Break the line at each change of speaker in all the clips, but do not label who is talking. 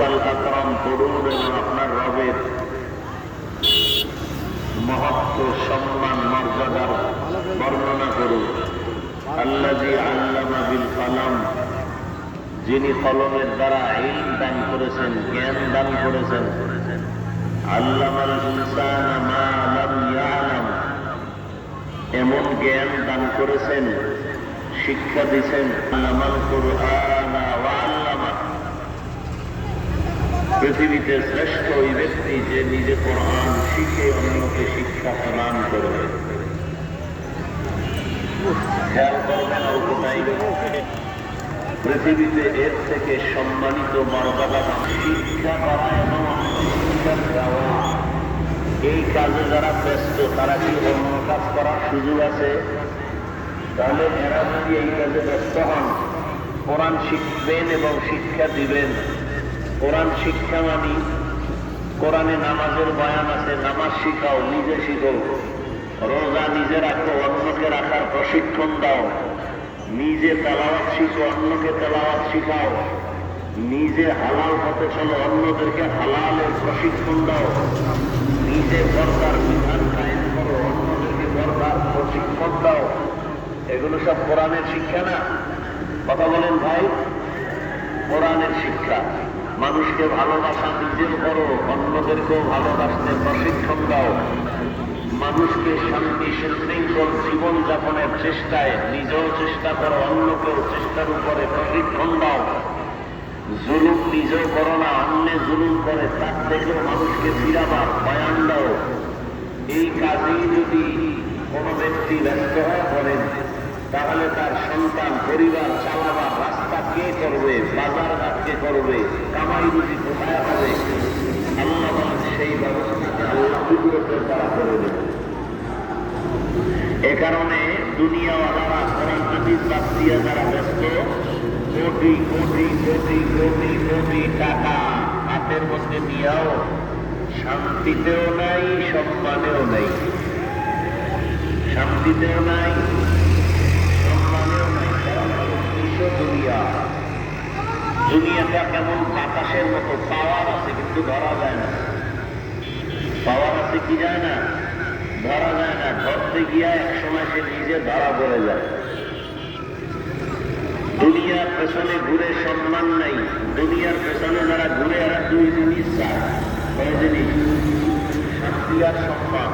রব্বাল আকরাম পড়ুন এবং আপনার রবের মহত্ব, সম্মান, মর্যাদার বর্ণনা করুন। আল্লাযী আল্লামা বিল কলম, যিনি কলমের দ্বারা ইলম দান করেছেন, জ্ঞান দান করেছেন। আল্লামাল ইনসানা মা লাম ইয়ালাম, এমন জ্ঞান দান করেছেন, শিক্ষা দিয়েছেন। আল্লামাল কুরআনা ওয়া আল্লামা, পৃথিবীতে শ্রেষ্ঠ ওই ব্যক্তি যে নিজে কোরআন শিখে অন্যকে শিক্ষা প্রদান করবে। খেয়াল করবেন অল্পটাই, পৃথিবীতে এর থেকে সম্মানিত মর্যাদা শিক্ষা করা এবং শিক্ষা দেওয়া। এই কাজে যারা ব্যস্ত তারা কি অন্য কাজ করার সুযোগ আছে? তাহলে এরা যদি এই কাজে ব্যস্ত হন, কোরআন শিখবেন এবং শিক্ষা দিবেন। কোরআন শিক্ষা মানি কোরআনে নামাজের বয়ান আছে, নামাজ শিখাও, নিজে শিখো। রোজা নিজে রাখো, অন্যকে রাখার প্রশিক্ষণ দাও। নিজে তেলাওয়াত শিখো, অন্যকে তেলাওয়াত শিখাও। নিজে হালাল পথে চলো, অন্যদেরকে হালালের প্রশিক্ষণ দাও। নিজে পর্দার বিধান কায়েম করো, অন্যদেরকে পর্দার প্রশিক্ষণ দাও। এগুলো সব কোরআনের শিক্ষা না? কথা বলেন ভাই, কোরআনের শিক্ষা। মানুষকে ভালোবাসা নিজের করো, অন্যদেরকেও ভালোবাসতে প্রশিক্ষণ দাও। মানুষকে শান্তি সুশৃঙ্খল জীবন যাপনের চেষ্টায় নিজেও চেষ্টা করো, অন্যকেও চেষ্টার উপরে প্রশিক্ষণ দাও। জুলুম নিজেও করো না, অন্য জুলুম করে তার থেকেও মানুষকে ফিরাবার বয়ান দাও। এই কাজেই যদি কোনো ব্যক্তি ব্যস্ত হয়ে পড়েন, তাহলে তার সন্তান পরিবার চালাবার রাস্তা কে করবে? বাজার ঘাট কে করবে? কামাই রুজি কোথায় হবে? আল্লাহ সেই ব্যবস্থাকে আল্লাহ কুদরতের দ্বারা করে দেবে। এ কারণে দুনিয়াওয়ালারা কোরআন হাদিস বাদ দিয়া যারা ব্যস্ত, কোটি কোটি কোটি কোটি কোটি টাকা হাতের মধ্যে নিয়েও শান্তিতেও নাই, সম্মানেও নাই। শান্তিতেও নাই, সম্মানেও নাই। দুনিয়া, দুনিয়াটা কেমন বাতাসের মতো, পাওয়ার আছে কিন্তু ধরা যায় না। পাওয়ার আছে কি যায় না, ধরা যায় না। ধরতে গিয়া এক সময় সে নিজে ধরা পড়ে যায়। দুনিয়ার পেছনে ঘুরে সম্মান নাই। দুনিয়ার পেছনে যারা ঘুরে এরা দুই জিনিস চায়। কয় জিনিস? শান্তি আর সম্মান।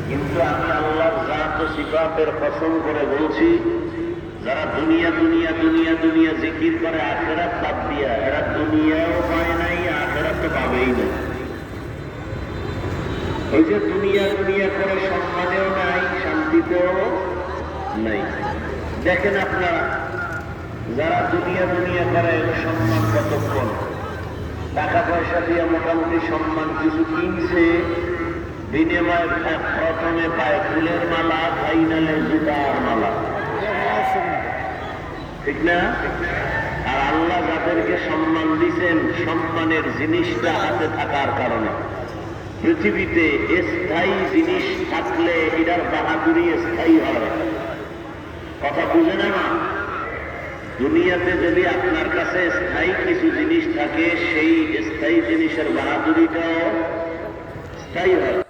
কিন্তু আমি আল্লাহর জাত ও সিফাতের কসম করে বলছি, যারা দুনিয়া দুনিয়া দুনিয়া দুনিয়া জিকির করে আখিরাত বাদ দিয়া, এরা দুনিয়াও পায় নাই, আখিরাত তো পাবেই না। এই যে দুনিয়া দুনিয়া করে সম্মানেও নাই, শান্তিতেও নাই। দেখেন আপনারা, যারা দুনিয়া দুনিয়া করে সম্মান কতক্ষণ, টাকা পয়সা দিয়ে মোটামুটি সম্মান কিছু কিনছে, বিনিময় প্রথমে পায় ফুলের মালা, ফাইনালে জুতার মালা, ঠিক না? আর আল্লাহ যাদেরকে সম্মান দিচ্ছেন, সম্মানের জিনিসটা হাতে থাকার কারণে। পৃথিবীতে স্থায়ী জিনিস থাকলে এটার বাহাদুরি স্থায়ী হয়। কথা বুঝে না? দুনিয়াতে যদি আপনার কাছে স্থায়ী কিছু জিনিস থাকে, সেই স্থায়ী জিনিসের বাহাদুরিটাও স্থায়ী হয়।